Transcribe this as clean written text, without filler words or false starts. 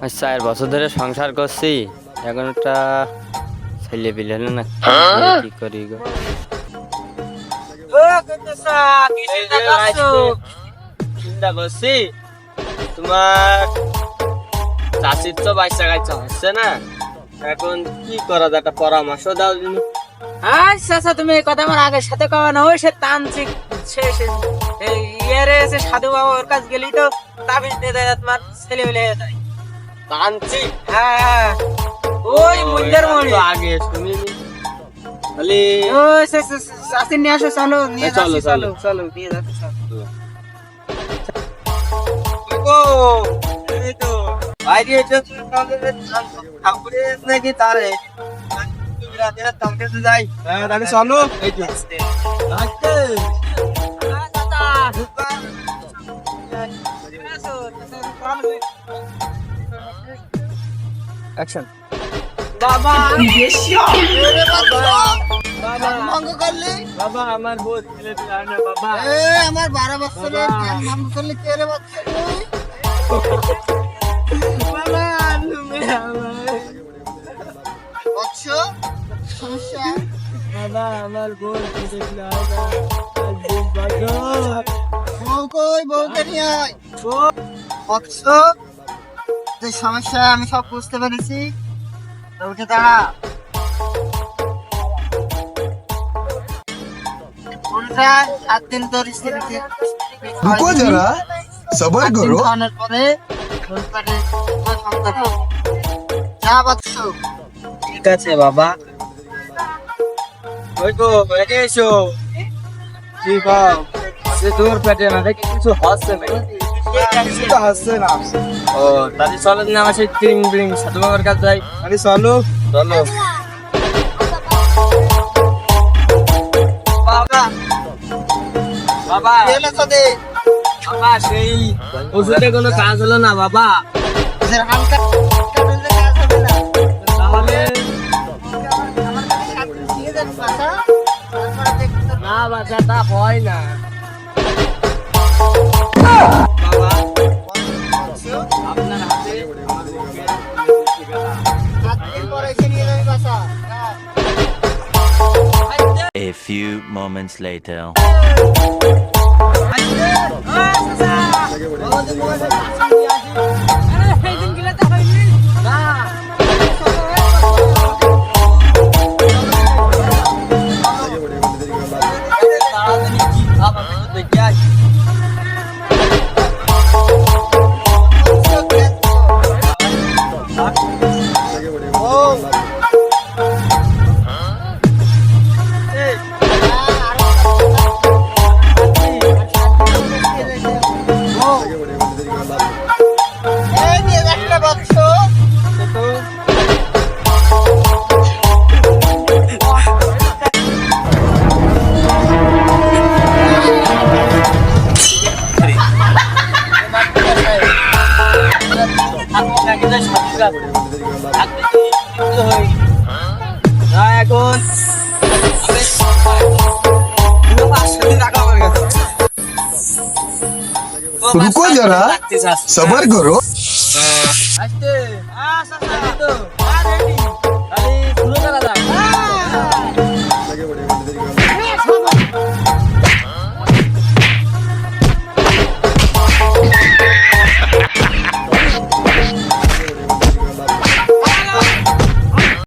আজ 4 বছর ধরে সংসার করছি, এখন একটা ছেলে পিলে হলো না, কি করি গো। চিন্তা করছি তোমার চাষির তো বাচ্চা কাচ্চা হচ্ছে না, এখন কি করা যায় একটা পরামর্শ দাও তুমি। আচ্ছা, তুমি এই কথা আমার আগের সাথে কওয়া না, ওই সে তান্ত্রিক এসে সাধু বাবা ওর কাছে গেলেই তো তাবিজ দিয়ে দেয় তোমার ছেলে মিলে যায়। তান্ত্রিক? হ্যাঁ, ওই মুন্ডার মনি আগে শুনিনি খালি। ওই চাষি নিয়ে আসো, চলো নিয়ে চলো, যাচ্ছি, চলো। চলো নিয়ে যাচ্ছি, চলো। এই তো বাইরে এসে ঠাকুরের নাকি তারে যাই। হ্যাঁ তাহলে চলো। এই তো অ্যাকশন। বাবা বাবা আমার বহুত ছেলে পেলে না বাবা। আমার 12 বছরের ভঙ্গ করলে কে রে বাচ্চা বাবা তুমি আমার সমস্যা বাবা আমার বহুত ছেলে পেলে না বউ কই, বউকে নিয়ে আয়। বৎস, যে সমস্যা আমি সব বুঝতে পেরেছি, তো উঠে দাঁড়া। উল্টা 7 দিন তোর স্ত্রীকে रुको जरा सबर करो। খাওয়ানোর পরে তোর পেটে তোর সন্তান হবে। যা বৎস। ঠিক আছে বাবা। ওই গো এদিকে এসো। কি বাপ যে তোর পেটে না দেখি কিছু হচ্ছে নাকি? तो हंससे ना। ও তাহলে চলো না আমার সেই টিং বিং সাধু বাবার কাছে যাই। अरे चलो। চলো বাবা। বাবা এলে তো দে। বাবা সেই ওষুধে কোনো কাজ হলো না বাবা। যে হালকা কাটলে কাজ হবে না। তাহলে আমার কাছে 7 দিন দিয়ে দেন বাসা। তারপরে দেখতে না বাচ্চা তা হয় না বাবা। আপনার হাতে আমার বুকের ঠিকানা। 7 দিন পরে এসে নিয়ে যাবি বাসা। A few moments later. এই নিয়ে যাচ্ছে বৎস। এখন रुको जरा सबर करो। আসতে